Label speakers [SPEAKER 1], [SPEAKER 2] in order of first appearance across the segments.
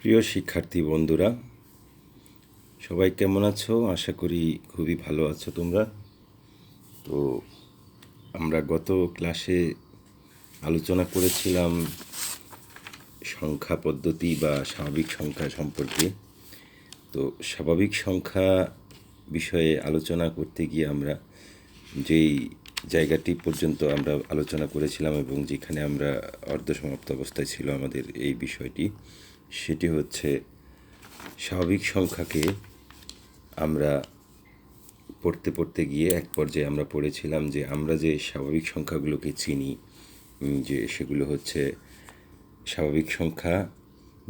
[SPEAKER 1] প্রিয় শিক্ষার্থী বন্ধুরা, সবাই কেমন আছো? আশা করি খুবই ভালো আছো তোমরা। তো আমরা গত ক্লাসে আলোচনা করেছিলাম সংখ্যা পদ্ধতি বা স্বাভাবিক সংখ্যা সম্পর্কে। তো স্বাভাবিক সংখ্যা বিষয়ে আলোচনা করতে গিয়ে আমরা যেই জায়গাটি পর্যন্ত আমরা আলোচনা করেছিলাম এবং যেখানে আমরা অর্ধসমাপ্ত অবস্থায় ছিল আমাদের এই বিষয়টি, সেটি হচ্ছে স্বাভাবিক সংখ্যাকে আমরা পড়তে গিয়ে এক পর্যায়ে আমরা পড়েছিলাম যে আমরা যে স্বাভাবিক সংখ্যাগুলোকে চিনি, যে সেগুলো হচ্ছে স্বাভাবিক সংখ্যা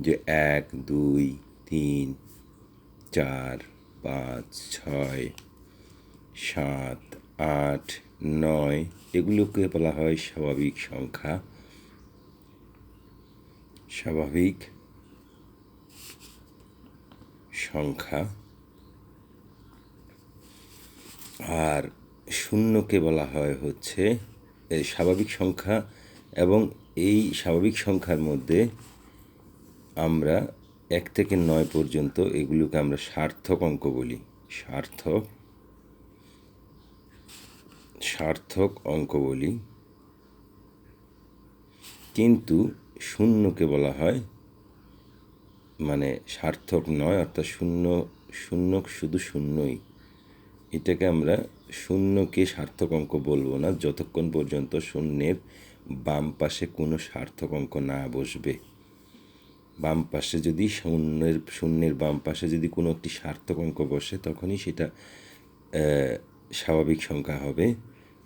[SPEAKER 1] যে 1, 2, 3, 4, 5, 6, 7, 8, 9 এগুলোকে বলা হয় স্বাভাবিক সংখ্যা। স্বাভাবিক সংখ্যা। আর শূন্যকে বলা হয় হচ্ছে এই স্বাভাবিক সংখ্যা, এবং এই স্বাভাবিক সংখ্যার মধ্যে আমরা 1 থেকে 9 পর্যন্ত এগুলোকে আমরা সার্থক অঙ্ক বলি। সার্থক অঙ্ক বলি। কিন্তু শূন্যকে বলা হয় মানে সার্থক নয়, অর্থাৎ শূন্য শুধু শূন্যই। এটাকে আমরা শূন্যকে সার্থক অঙ্ক বলবো না যতক্ষণ পর্যন্ত শূন্যের বাম পাশে কোনো সার্থক অঙ্ক না বসবে। বাম পাশে যদি শূন্যের বাম পাশে যদি কোনো একটি সার্থক অঙ্ক বসে, তখনই সেটা স্বাভাবিক সংখ্যা হবে।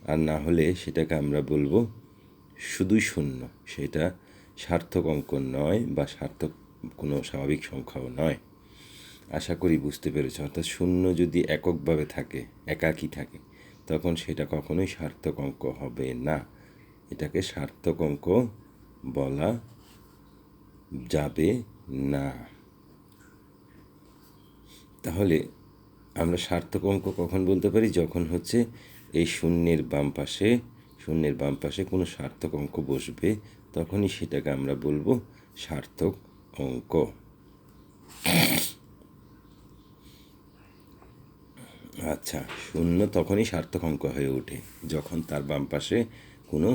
[SPEAKER 1] আর না হলে সেটাকে আমরা বলবো শুধুই শূন্য, সেটা সার্থক অঙ্ক নয় বা সার্থক কোনো স্বাভাবিক সংখ্যাও নয়। আশা করি বুঝতে পেরেছ। অর্থাৎ শূন্য যদি এককভাবে থাকে, একাকী থাকে, তখন সেটা কখনোই সার্থক অঙ্ক হবে না। এটাকে সার্থক অঙ্ক বলা যাবে না। তাহলে আমরা সার্থক অঙ্ক কখন বলতে পারি? যখন হচ্ছে এই শূন্যের বাম পাশে কোনো সার্থক অঙ্ক বসবে, তখনই সেটাকে আমরা বলবো সার্থক অঙ্ক। আচ্ছা, শূন্য তখনই সার্থক অঙ্ক হয়ে ওঠে যখন তার বাম পাশে কোনো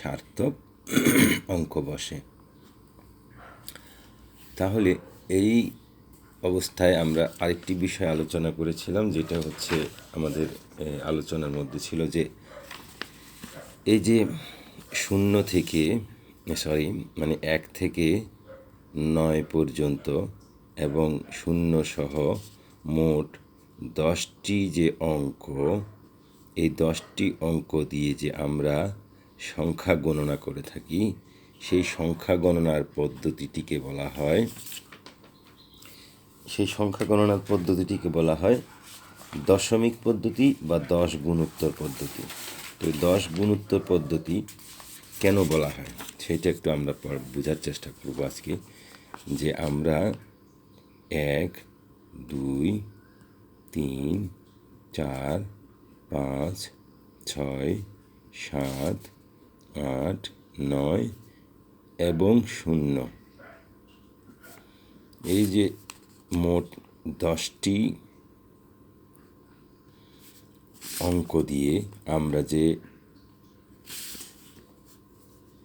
[SPEAKER 1] সার্থক অঙ্ক বসে। তাহলে এই অবস্থায় আমরা আরেকটি বিষয় আলোচনা করেছিলাম, যেটা হচ্ছে আমাদের আলোচনার মধ্যে ছিল যে এই যে 1 থেকে 9 পর্যন্ত এবং 0 সহ মোট 10টি যে অঙ্ক, এই 10টি অঙ্ক দিয়ে যে আমরা সংখ্যা গণনা করে থাকি, সেই সংখ্যা গণনার পদ্ধতিটিকে বলা হয় দশমিক পদ্ধতি বা 10 গুণোত্তর পদ্ধতি। তো 10 গুণোত্তর পদ্ধতি কেন বলা হয় সেটা একটু আমরা বোঝার চেষ্টা করব আজকে। যে আমরা 1, 2, 3, 4, 5, 6, 7, 8, 9 এবং 0, এই যে মোট 10টি অঙ্ক দিয়ে আমরা যে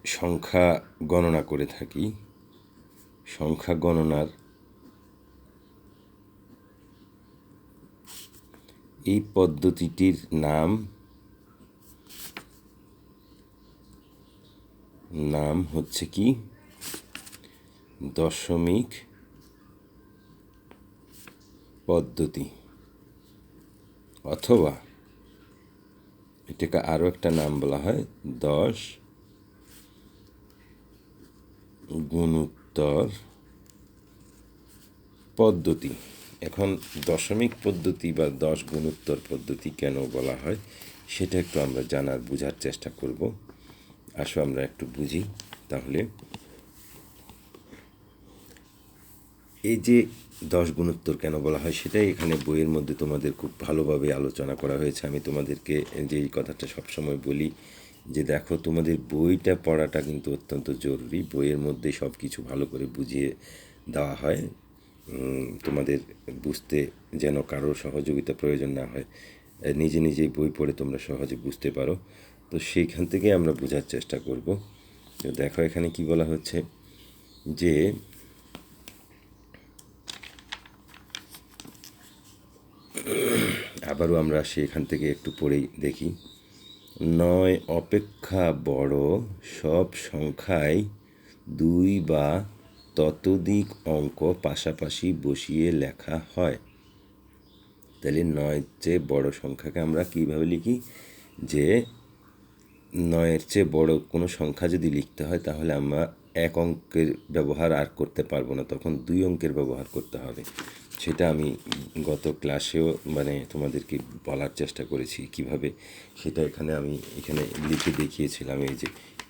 [SPEAKER 1] সংখ্যা গণনা করে থাকি, সংখ্যা গণনার এই পদ্ধতিটির নাম হচ্ছে কি? দশমিক পদ্ধতি, অথবা এটাকে আরও একটা নাম বলা হয় 10 গুণোত্তর পদ্ধতি। এখন দশমিক পদ্ধতি বা 10 গুণোত্তর পদ্ধতি কেন বলা হয় সেটা একটু আমরা বোঝার চেষ্টা করব। আসো আমরা একটু বুঝি। তাহলে এই যে 10 গুণোত্তর কেন বলা হয় সেটাই এখানে বইয়ের মধ্যে তোমাদের খুব ভালোভাবে আলোচনা করা হয়েছে। আমি তোমাদেরকে যে এই কথাটা সবসময় বলি যে দেখো তোমাদের বইটা পড়াটা কিন্তু অত্যন্ত জরুরি। বইয়ের মধ্যে সব কিছু ভালো করে বুঝিয়ে দেওয়া হয়, তোমাদের বুঝতে যেন কারোর সহযোগিতা প্রয়োজন না হয়, নিজে নিজেই বই পড়ে তোমরা সহজে বুঝতে পারো। তো সেইখান থেকে আমরা বোঝার চেষ্টা করব। তো দেখো এখানে কি বলা হচ্ছে যে আবারও আমরা সেখান থেকে একটু পড়েই দেখি। 9 অপেক্ষা বড় সব সংখ্যায় 2 বা ততোধিক অঙ্ক পাশাপাশি বসিয়ে লেখা হয়। তাহলে 9 চেয়ে বড় সংখ্যাকে আমরা কীভাবে লিখি, যে 9-এর চেয়ে বড় কোনো সংখ্যা যদি লিখতে হয় তাহলে আমরা 1 অঙ্কের ব্যবহার আর করতে পারবো না, তখন 2 অঙ্কের ব্যবহার করতে হবে। সেটা আমি গত ক্লাসেও তোমাদেরকে বলার চেষ্টা করেছি কিভাবে, সেটা আমি এখানে লিখে দেখিয়েছিলাম এই যে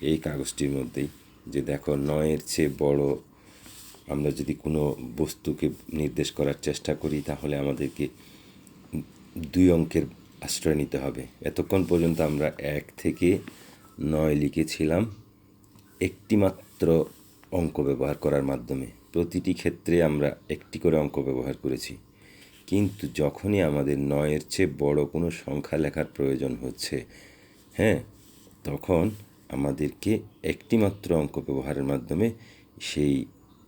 [SPEAKER 1] এই কাগজটির মধ্যেই। যে দেখো 9-এর চেয়ে বড় আমরা যদি কোনো বস্তুকে নির্দেশ করার চেষ্টা করি তাহলে আমাদেরকে 2 অঙ্কের আশ্রয় নিতে হবে। এতক্ষণ পর্যন্ত আমরা 1 থেকে 9 লিখেছিলাম একটি মাত্র অঙ্ক ব্যবহার করার মাধ্যমে। প্রতিটি ক্ষেত্রে আমরা একটি করে অঙ্ক ব্যবহার করেছি, কিন্তু যখনই আমাদের 9-এর চেয়ে বড় কোনো সংখ্যা লেখার প্রয়োজন হচ্ছে, তখন আমাদেরকে একটি মাত্র অঙ্ক ব্যবহারের মাধ্যমে সেই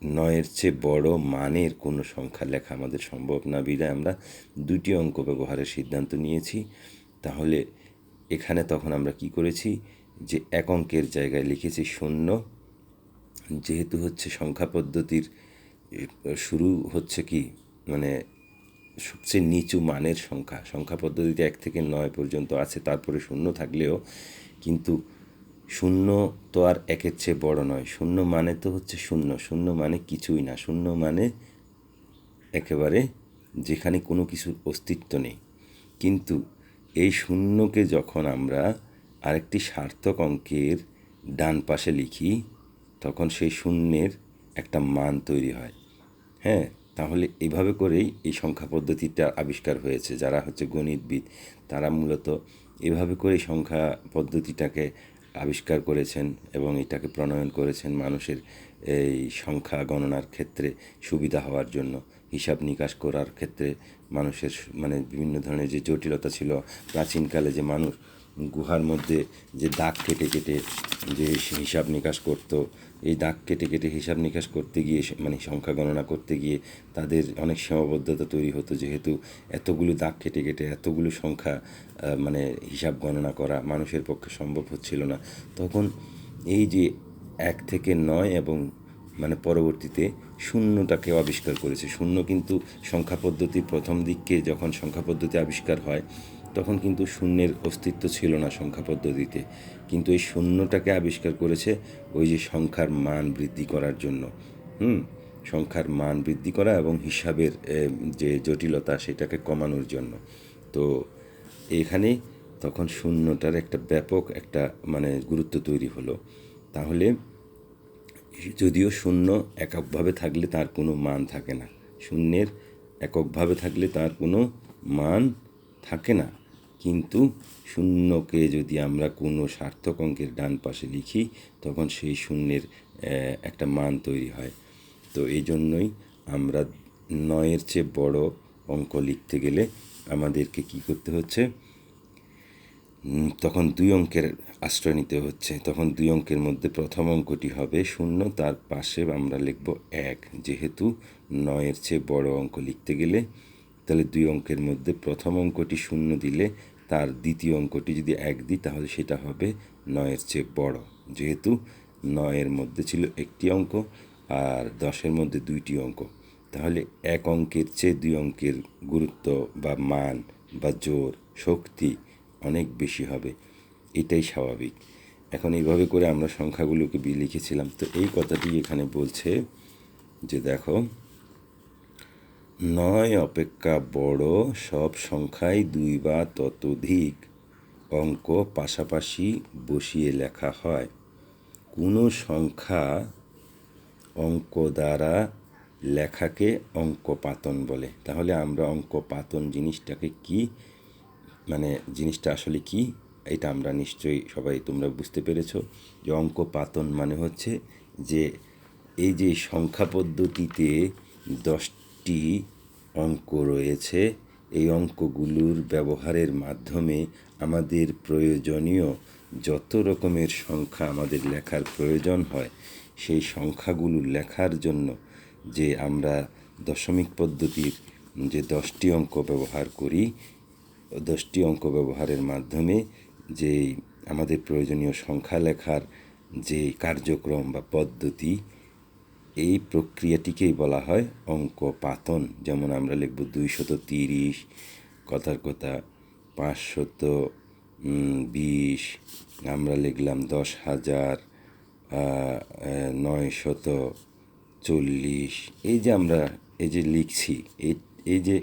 [SPEAKER 1] 9-এর চেয়ে বড় মানের কোনো সংখ্যা লেখা আমাদের সম্ভব না, বিধায় আমরা 2টি অঙ্ক ব্যবহারের সিদ্ধান্ত নিয়েছি। তাহলে এখানে তখন আমরা কি করেছি, যে 1 অঙ্কের জায়গায় লিখেছি 0। যেহেতু হচ্ছে সংখ্যা পদ্ধতির শুরু হচ্ছে কি সবচেয়ে নিচু মানের সংখ্যা পদ্ধতিতে 1 থেকে 9 পর্যন্ত আছে, তারপরে 0 থাকলেও কিন্তু 0 তো আর 1-এর চেয়ে বড় নয়। 0 মানে তো হচ্ছে 0, 0 মানে কিছুই না, 0 মানে একেবারে যেখানে কোনো কিছুর অস্তিত্ব নেই। কিন্তু এই 0কে যখন আমরা আরেকটি সার্থক অঙ্কের ডান পাশে লিখি তখন সেই 0-এর একটা মান তৈরি হয়। তাহলে এইভাবে করেই এই সংখ্যা পদ্ধতিটা আবিষ্কার হয়েছে। যারা হচ্ছে গণিতবিদ তারা মূলত এভাবে করেই সংখ্যা পদ্ধতিটাকে আবিষ্কার করেছেন এবং এটাকে প্রণয়ন করেছেন মানুষের এই সংখ্যা গণনার ক্ষেত্রে সুবিধা হওয়ার জন্য, হিসাব নিকাশ করার ক্ষেত্রে মানুষের বিভিন্ন ধরনের যে জটিলতা ছিল প্রাচীনকালে, যে মানুষ গুহার মধ্যে যে দাগ কেটে কেটে যে হিসাব নিকাশ করতো, এই দাগ কেটে কেটে হিসাব নিকাশ করতে গিয়ে সংখ্যা গণনা করতে গিয়ে তাদের অনেক সীমাবদ্ধতা তৈরি হতো, যেহেতু এতগুলো দাগ কেটে কেটে এতগুলো সংখ্যা হিসাব গণনা করা মানুষের পক্ষে সম্ভব হচ্ছিল না। তখন এই যে 1 থেকে 9 এবং পরবর্তীতে 0টাকে আবিষ্কার করেছে। 0 কিন্তু সংখ্যা পদ্ধতির প্রথম দিকে যখন সংখ্যা পদ্ধতি আবিষ্কার হয় তখন কিন্তু 0-এর অস্তিত্ব ছিল না সংখ্যা পদ্ধতিতে, কিন্তু এই 0টাকে আবিষ্কার করেছে ওই যে সংখ্যার মান বৃদ্ধি করার জন্য, সংখ্যার মান বৃদ্ধি করা এবং হিসাবের যে জটিলতা সেটাকে কমানোর জন্য। তো এখানে তখন 0টার একটা ব্যাপক একটা গুরুত্ব তৈরি হলো। তাহলে যদিও 0 এককভাবে থাকলে তার কোনো মান থাকে না, 0-এর এককভাবে থাকলে তার কোনো মান থাকে না, কিন্তু 0কে যদি আমরা কোনো সার্থক অঙ্কের ডান পাশে লিখি তখন সেই 0-এর একটা মান তৈরি হয়। তো এই জন্যই আমরা 9-এর চেয়ে বড় অঙ্ক লিখতে গেলে আমাদেরকে কি করতে হচ্ছে, তখন 2 অঙ্কের আশ্রয় নিতে হচ্ছে। তখন 2 অঙ্কের মধ্যে প্রথম অঙ্কটি হবে 0, তার পাশে আমরা লিখব 1। যেহেতু 9-এর চেয়ে বড় অঙ্ক লিখতে গেলে তাহলে 2 অঙ্কের মধ্যে প্রথম অঙ্কটি 0 দিলে তার দ্বিতীয় অঙ্কটি যদি 1 দিই তাহলে সেটা হবে 9-এর চেয়ে বড়। যেহেতু 9-এর মধ্যে ছিল একটি অঙ্ক আর 10-এর মধ্যে 2টি অঙ্ক, তাহলে 1 অঙ্কের চেয়ে 2 অঙ্কের গুরুত্ব বা মান বা জোর শক্তি অনেক বেশি হবে, এটাই স্বাভাবিক। এখন এইভাবে করে আমরা সংখ্যাগুলোকে লিখেছিলাম। তো এই কথাটি এখানে বলছে যে দেখো 9 অপেক্ষা বড় সব সংখ্যায় 2 বা ততোধিক অঙ্ক পাশাপাশি বসিয়ে লেখা হয়। কোনো সংখ্যা অঙ্ক দ্বারা লেখাকে অঙ্কপাতন বলে। তাহলে আমরা অঙ্কপাতন জিনিসটাকে কি জিনিসটা আসলে কি এটা আমরা নিশ্চয়ই সবাই তোমরা বুঝতে পেরেছো যে অঙ্ক পাতন মানে হচ্ছে যে এই যে সংখ্যা পদ্ধতিতে 10টি অঙ্ক রয়েছে, এই অঙ্কগুলোর ব্যবহারের মাধ্যমে আমাদের প্রয়োজনীয় যত রকমের সংখ্যা আমাদের লেখার প্রয়োজন হয় সেই সংখ্যাগুলো লেখার জন্য যে আমরা দশমিক পদ্ধতির যে 10টি অঙ্ক ব্যবহার করি, 10টি অঙ্ক ব্যবহারের মাধ্যমে যে আমাদের প্রয়োজনীয় সংখ্যা লেখার যে কার্যক্রম বা পদ্ধতি, এই প্রক্রিয়াটিকেই বলা হয় অঙ্ক পাতন। যেমন আমরা লিখব 230, কথার কথা 520, আমরা লিখলাম 10,000, 940। এই যে আমরা এই যে লিখছি, এই যে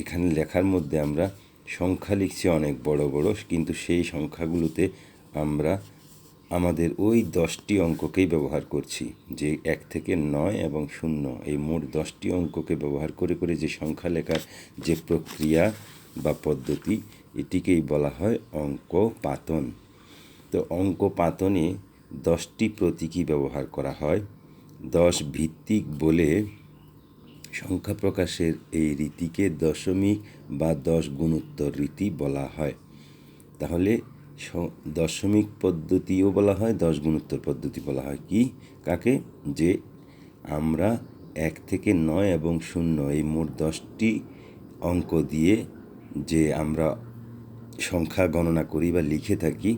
[SPEAKER 1] এখানে লেখার মধ্যে আমরা সংখ্যা লিখছি অনেক বড় বড়, কিন্তু সেই সংখ্যাগুলোতে আমরা আমাদের ওই 10টি অঙ্ককেই ব্যবহার করছি, যে 1 থেকে 9 এবং 0, এই মোট 10টি অঙ্ককে ব্যবহার করে করে যে সংখ্যা লেখার যে প্রক্রিয়া বা পদ্ধতি, এটিকেই বলা হয় অঙ্ক পাতন। তো অঙ্ক পাতনে 10টি প্রতীকী ব্যবহার করা হয়। 10 ভিত্তিক বলে সংখ্যা প্রকাশের এই রীতিকে দশমিক বা 10 গুণোত্তর রীতি বলা হয়। তাহলে দশমিক পদ্ধতিও বলা হয়, 10 গুণোত্তর পদ্ধতি বলা হয়। কি কাকে? যে আমরা 1 থেকে 9 এবং 0 এই মোট 10টি অঙ্ক দিয়ে যে আমরা সংখ্যা গণনা করি বা লিখে থাকি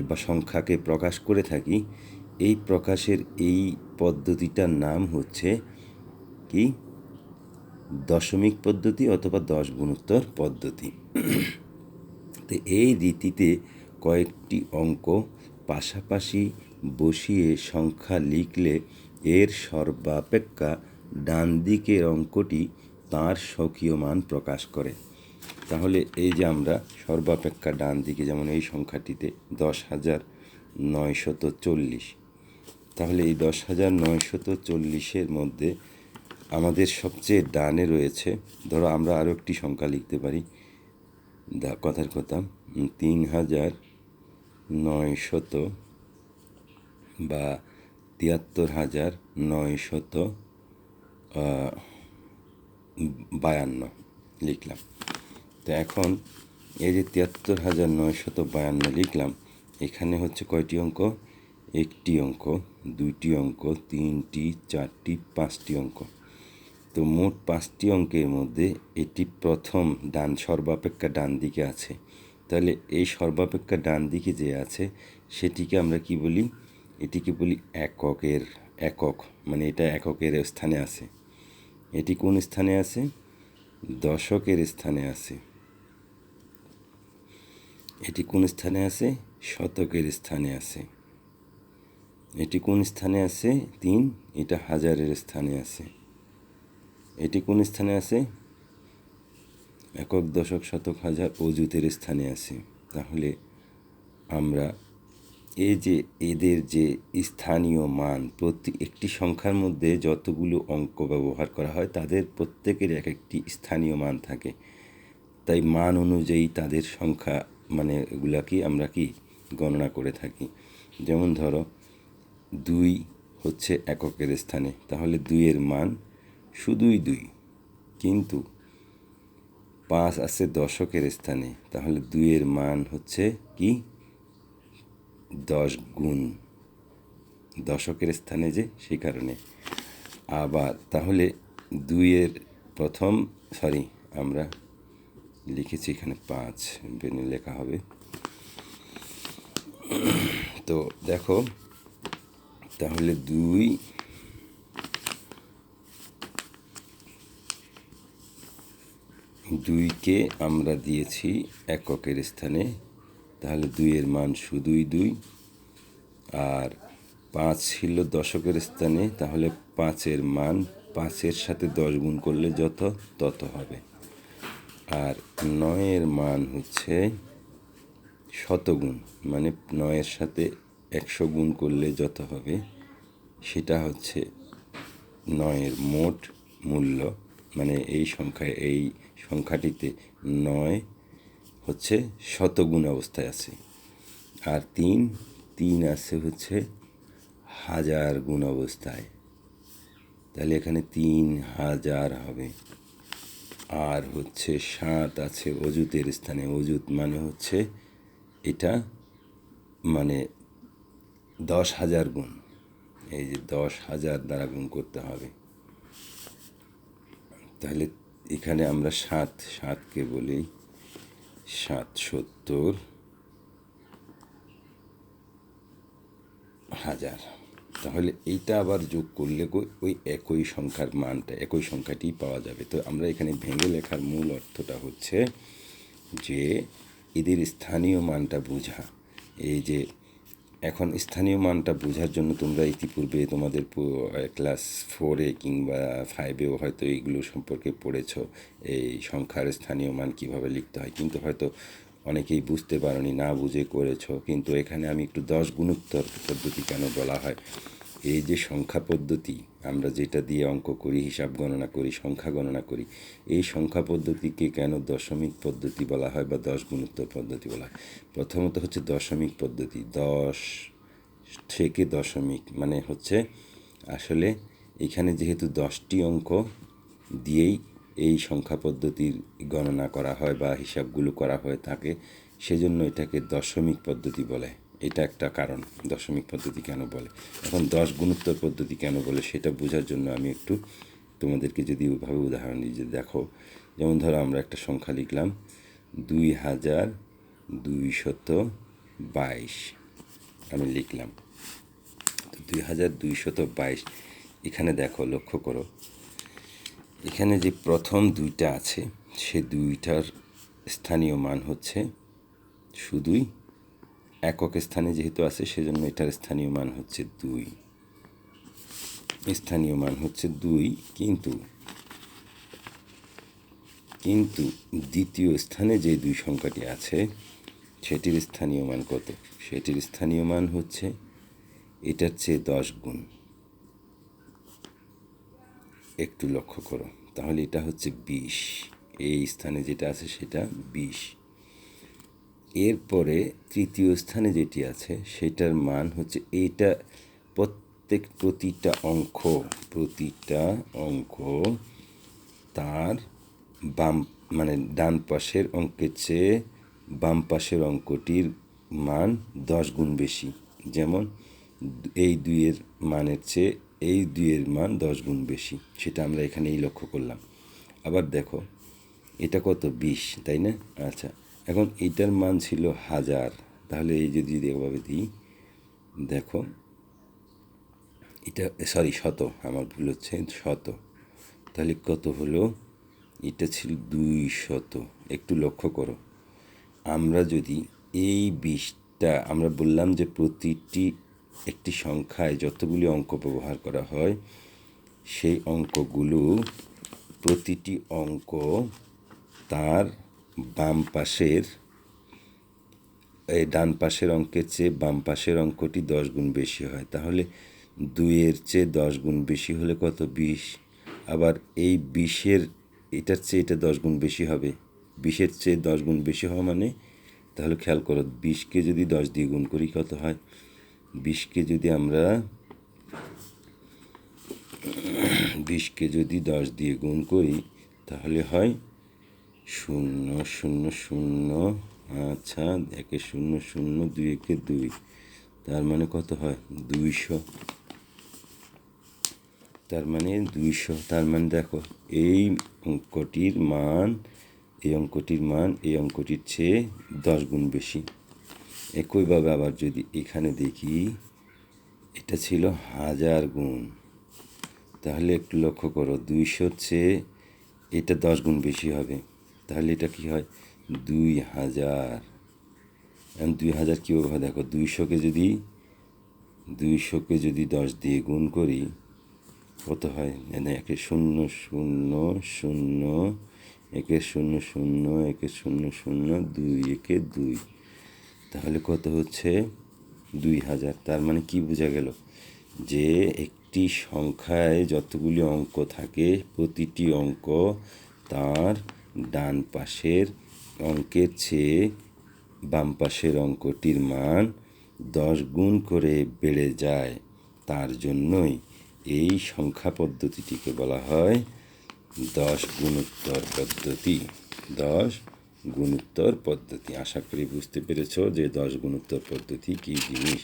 [SPEAKER 1] বা সংখ্যাকে প্রকাশ করে থাকি, এই প্রকাশের এই পদ্ধতিটার নাম হচ্ছে কি? দশমিক পদ্ধতি অথবা 10 গুণোত্তর পদ্ধতি। তো এই রীতিতে কয়েকটি অঙ্ক পাশাপাশি বসিয়ে সংখ্যা লিখলে এর সর্বাপেক্ষা ডান দিকের অঙ্কটি তার স্বকীয় মান প্রকাশ করে। তাহলে এই যে আমরা সর্বাপেক্ষা ডান দিকে, যেমন এই সংখ্যাটিতে 10,940, তাহলে এই 10,940-এর মধ্যে আমাদের সবচেয়ে ডানে রয়েছে, ধরো আমরা আরও একটি সংখ্যা লিখতে পারি, কথার কথা 3,900 বা 73,952 লিখলাম। তো এখন এই যে 73,952 লিখলাম, এখানে হচ্ছে কয়টি অঙ্ক? একটি অঙ্ক, দুইটি অঙ্ক, তিনটি, চারটি, 5টি অঙ্ক। তো মোট 5টি অঙ্কের মধ্যে এটি প্রথম সর্বাপেক্ষা ডান দিকে আছে। তাহলে এই সর্বাপেক্ষা ডান দিকে যে আছে সেটিকে আমরা কি বলি? এটিকে বলি একক, মানে এটা এককের স্থানে আছে। এটি কোন স্থানে আছে? দশকের স্থানে আছে। এটি কোন স্থানে আছে? শতকের স্থানে আছে। এটি কোন স্থানে আছে? 3, এটা হাজারের স্থানে আছে। এটি কোন স্থানে আছে? একক, দশক, শতক, হাজার, অযুতের স্থানে আছে। তাহলে আমরা এই যে এদের যে স্থানীয় মান, প্রতি একটি সংখ্যার মধ্যে যতগুলো অঙ্ক ব্যবহার করা হয় তাদের প্রত্যেকের এক একটি স্থানীয় মান থাকে। তাই মান অনুযায়ী তাদের সংখ্যা, মানে এগুলাকে আমরা কি গণনা করে থাকি। যেমন ধরো 2 হচ্ছে এককের স্থানে, তাহলে 2-এর মান শুধুই 2। কিন্তু 5 আছে দশকের স্থানে, তাহলে 2-এর মান হচ্ছে কি? 10 গুণ, দশকের স্থানে যে, সেই কারণে। আবার তাহলে 2-এর আমরা লিখেছি এখানে 5 লেখা হবে। তো দেখো, তাহলে 2কে আমরা দিয়েছি এককের স্থানে, তাহলে 2-এর মান শুধুই 2। আর 5 ছিল দশকের স্থানে, তাহলে 5-এর মান 5-এর সাথে 10 গুণ করলে তত হবে। আর 9-এর মান হচ্ছে শতগুণ, মানে 9-এর সাথে 100 গুণ করলে যত হবে সেটা হচ্ছে 9-এর মোট মূল্য। মানে এই সংখ্যাটিতে 9 হচ্ছে শতগুণ অবস্থায় আছে, আর তিন তিন আছে হচ্ছে হাজার গুণ অবস্থায়। তাহলে এখানে 3000 হবে। আর হচ্ছে 7 আছে অযুতের স্থানে। অযুত মানে হচ্ছে এটা মানে 10,000 গুণ। এই যে 10,000 দ্বারা গুণ করতে হবে। তাহলে এখানে আমরা সাতকে বলি 70,000। তাহলে এইটা আবার যোগ করলে ওই একই সংখ্যার মানটা, একই সংখ্যাটি পাওয়া যাবে। তো আমরা এখানে ভেঙে লেখার মূল অর্থটা হচ্ছে যে এদের স্থানীয় মানটা বোঝা। এই যে এখন স্থানীয় মানটা বোঝার জন্য তোমরা ইতিপূর্বে তোমাদের ক্লাস 4-এ কিংবা 5-এও হয়তো এইগুলো সম্পর্কে পড়েছ, এই সংখ্যার স্থানীয় মান কিভাবে লিখতে হয়, কিন্তু হয়তো অনেকেই বুঝতে পারোনি, না বুঝে করেছ। কিন্তু এখানে আমি একটু 10 গুণোত্তর পদ্ধতি কেন বলা হয়, এই যে সংখ্যা পদ্ধতি আমরা যেটা দিয়ে অঙ্ক করি, হিসাব গণনা করি, সংখ্যা গণনা করি, এই সংখ্যা পদ্ধতিকে কেন দশমিক পদ্ধতি বলা হয় বা 10 গুণোত্তর পদ্ধতি বলা হয়? প্রথমত হচ্ছে দশমিক পদ্ধতি। 10 থেকে দশমিক মানে হচ্ছে আসলে এখানে যেহেতু 10টি অঙ্ক দিয়েই এই সংখ্যা পদ্ধতির গণনা করা হয় বা হিসাবগুলো করা হয়ে থাকে, সেজন্য এটাকে দশমিক পদ্ধতি বলে। এটা একটা কারণ দশমিক পদ্ধতি কেন বলে। এখন 10 গুণোত্তর পদ্ধতি কেন বলে সেটা বোঝার জন্য আমি একটু তোমাদেরকে যদি ওইভাবে উদাহরণ দিই, যে দেখো, যেমন ধরো আমরা একটা সংখ্যা লিখলাম 2222 আমি লিখলাম। তো 2222 এখানে দেখো, লক্ষ্য করো, এখানে যে প্রথম দুইটা আছে সে দুইটার স্থানীয় মান হচ্ছে শুধুই একক স্থানে যেহেতু আছে সেজন্য এটার স্থানীয় মান হচ্ছে 2। স্থানীয় মান হচ্ছে 2, কিন্তু দ্বিতীয় স্থানে যে দুই সংখ্যাটি আছে সেটির স্থানীয় মান কত? সেটির স্থানীয় মান হচ্ছে এটার চেয়ে 10 গুণ। একটু লক্ষ্য করো, তাহলে এটা হচ্ছে 20। এই স্থানে যেটা আছে সেটা 20। এরপরে তৃতীয় স্থানে যেটি আছে সেটার মান হচ্ছে এইটা। প্রতিটা অঙ্ক তার বাম মানে ডান পাশের অঙ্কের চেয়ে বাম পাশের অঙ্কটির মান 10 গুণ বেশি। যেমন এই দুইয়ের মানের চেয়ে এই দুইয়ের মান 10 গুণ বেশি, সেটা আমরা এখানেই লক্ষ্য করলাম। আবার দেখো, এটা কত? 20, তাই না? আচ্ছা, এখন এইটার মান ছিল 1000। তাহলে এই যদি এভাবে দিই, দেখো এটা শত, আমার ভুল হচ্ছে, শত। তাহলে কত হলো? এটা ছিল 200। একটু লক্ষ্য করো, আমরা যদি এই 20টা, আমরা বললাম যে প্রতিটি একটি সংখ্যায় যতগুলি অঙ্ক ব্যবহার করা হয় সেই অঙ্কগুলো, প্রতিটি অঙ্ক তার বাম পাশের এই ডান পাশের অঙ্কের চেয়ে বাম পাশের অঙ্কটি 10 গুণ বেশি হয়। তাহলে 2-এর চেয়ে 10 গুণ বেশি হলে কত? 20। আবার এই 20-এর এটার চেয়ে এটা 10 গুণ বেশি হবে। 20-এর চেয়ে 10 গুণ বেশি হওয়া মানে, তাহলে খেয়াল করো, 20কে যদি 10 দিয়ে গুণ করি কত হয়? 20কে যদি আমরা 10 দিয়ে গুণ করি তাহলে হয় 0 0 0। আচ্ছা, 1 0 0, 2 2, তার মানে কত হয়? 200। তার মানে 200। তার মানে দেখো, এই অঙ্কটির মান এই অঙ্কটির চেয়ে 10 গুণ বেশি। একইভাবে আবার যদি এখানে দেখি, এটা ছিল 1000 গুণ। তাহলে একটু লক্ষ্য করো, 200-র চেয়ে এটা 10 গুণ বেশি হবে। তাহলে এটা কি হয়? 2000। এখন 2000 কীভাবে হয় দেখো, 200কে যদি 10 দিয়ে গুণ করি কত হয়? 1 0 0 0, 1 0 0, 1 0 0, 2 1 2। তাহলে কত হচ্ছে? 2000। তার মানে কি বোঝা গেল? যে একটি সংখ্যায় যতগুলি অঙ্ক থাকে প্রতিটি অঙ্ক তার ডান পাশের অঙ্কের চেয়ে বাম পাশের অঙ্কটির মান 10 গুণ করে বেড়ে যায়, তার জন্যই এই সংখ্যা পদ্ধতিটিকে বলা হয় 10 গুণোত্তর পদ্ধতি। 10 গুণোত্তর পদ্ধতি। আশা করি বুঝতে পেরেছ যে 10 গুণোত্তর পদ্ধতি কী জিনিস।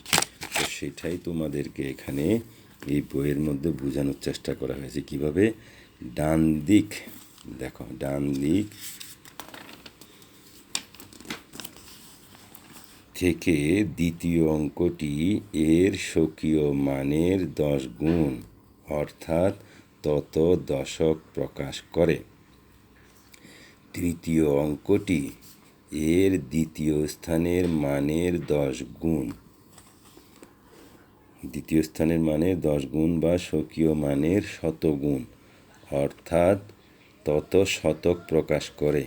[SPEAKER 1] তো সেটাই তোমাদেরকে এখানে এই বইয়ের মধ্যে বোঝানোর চেষ্টা করা হয়েছে। কিভাবে? ডান দিক দেখো, ডান দিক থেকে দ্বিতীয় অঙ্কটি এর স্বকীয় মানের 10 গুণ, অর্থাৎ তত দশক প্রকাশ করে। তৃতীয় অঙ্কটি এর দ্বিতীয় স্থানের মানের 10 গুণ, দ্বিতীয় স্থানের মানের 10 গুণ বা স্বকীয় মানের শতগুণ, অর্থাৎ তত শতক প্রকাশ করে।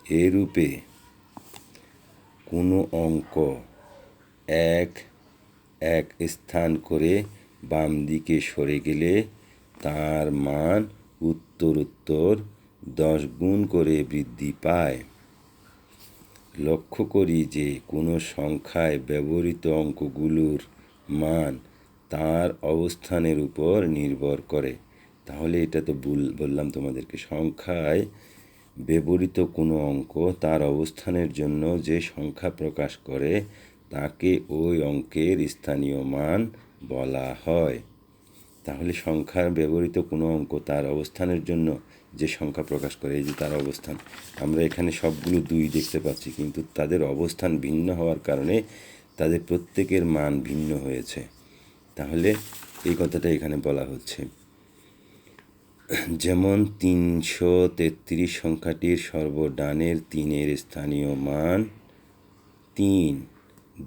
[SPEAKER 1] এরূপে কোনো অঙ্ক এক এক স্থান করে বাম দিকে সরে গেলে তার মান উত্তরোত্তর 10 গুণ করে বৃদ্ধি পায়। লক্ষ্য করি যে কোনো সংখ্যায় ব্যবহৃত অঙ্কগুলোর মান তার অবস্থানের উপর নির্ভর করে। তাহলে এটা তো বললাম তোমাদেরকে, সংখ্যায় ব্যবহৃত কোনো অঙ্ক তার অবস্থানের জন্য যে সংখ্যা প্রকাশ করে তাকে ওই অঙ্কের স্থানীয় মান বলা হয়। তাহলে সংখ্যার ব্যবহৃত কোনো অঙ্ক তার অবস্থানের জন্য যে সংখ্যা প্রকাশ করে, এই যে তার অবস্থান, আমরা এখানে সবগুলো 2 দেখতে পাচ্ছি, কিন্তু তাদের অবস্থান ভিন্ন হওয়ার কারণে তাদের প্রত্যেকের মান ভিন্ন হয়েছে। তাহলে এই কথাটা এখানে বলা হচ্ছে। যেমন 333 সংখ্যাটির সর্বডানের 3-এর স্থানীয় মান 3।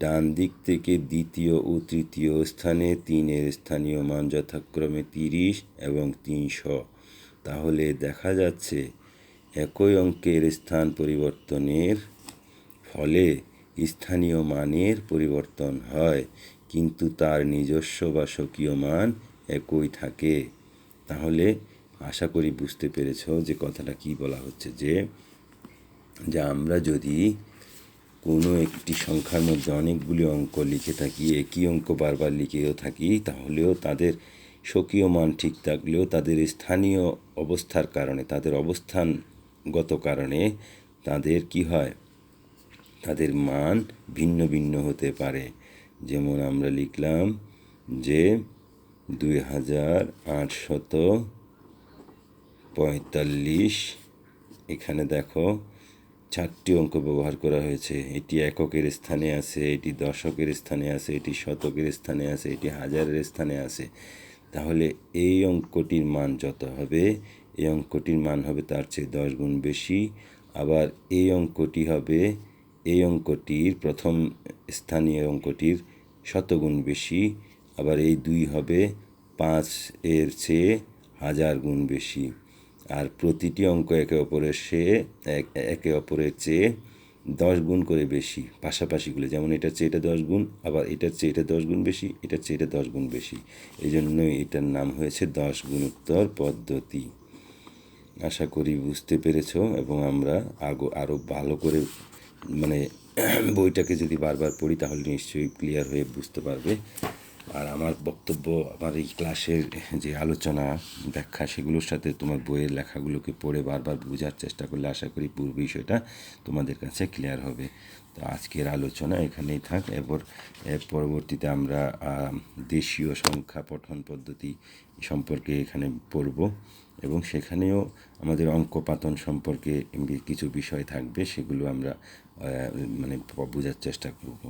[SPEAKER 1] ডান দিক থেকে দ্বিতীয় ও তৃতীয় স্থানে 3-এর স্থানীয় মান যথাক্রমে 30 এবং 300। তাহলে দেখা যাচ্ছে একই অঙ্কের স্থান পরিবর্তনের ফলে স্থানীয় মানের পরিবর্তন হয়, কিন্তু তার নিজস্ব বা স্বকীয় মান একই থাকে। তাহলে আশা করি বুঝতে পেরেছ যে কথাটা কি বলা হচ্ছে, যে আমরা যদি কোনো একটি সংখ্যার মধ্যে অনেকগুলি অঙ্ক লিখে থাকি, একই অঙ্ক বারবার লিখেও থাকি, তাহলেও তাদের স্বকীয় মান ঠিক থাকলেও তাদের স্থানীয় অবস্থার কারণে, তাদের অবস্থানগত কারণে তাদের কি হয়, তাদের মান ভিন্ন ভিন্ন হতে পারে। যেমন আমরা লিখলাম যে 2845, এখানে দেখো 4টি অঙ্ক ব্যবহার করা হয়েছে। এটি এককের স্থানে আছে, এটি দশকের স্থানে আছে, এটি শতকের স্থানে আছে, এটি হাজারের স্থানে আছে। তাহলে এই অঙ্কটির মান যত হবে, এই অঙ্কটির মান হবে তার চেয়ে 10 গুণ বেশি। আবার এই অঙ্কটি হবে, এই অঙ্কটির প্রথম স্থানীয় অঙ্কটির শতগুণ বেশি। আবার এই 2 হবে 5-এর চেয়ে 1000 গুণ বেশি। আর প্রতিটি অঙ্ক একে অপরের চেয়ে 10 গুণ করে বেশি, পাশাপাশিগুলো। যেমন এটার চেয়ে এটা 10 গুণ, আবার এটার চেয়ে এটা 10 গুণ বেশি, এটার চেয়ে এটা 10 গুণ বেশি। এই জন্যই এটার নাম হয়েছে 10 গুণোত্তর পদ্ধতি। আশা করি বুঝতে পেরেছ, এবং আমরা আরও ভালো করে বইটাকে যদি বারবার পড়ি তাহলে নিশ্চয়ই ক্লিয়ার হয়ে বুঝতে পারবে। আর আমার বক্তব্য, আমার এই ক্লাসের যে আলোচনা ব্যাখ্যা, সেগুলোর সাথে তোমার বইয়ের লেখাগুলোকে পড়ে বারবার বোঝার চেষ্টা করলে আশা করি পুরো বিষয়টা তোমাদের কাছে ক্লিয়ার হবে। তো আজকের আলোচনা এখানেই থাক। এর পরবর্তীতে আমরা দেশীয় সংখ্যা পঠন পদ্ধতি সম্পর্কে এখানে পড়ব, এবং সেখানেও আমাদের অঙ্ক পাতন সম্পর্কে কিছু বিষয় থাকবে, সেগুলো আমরা বোঝার চেষ্টা করব।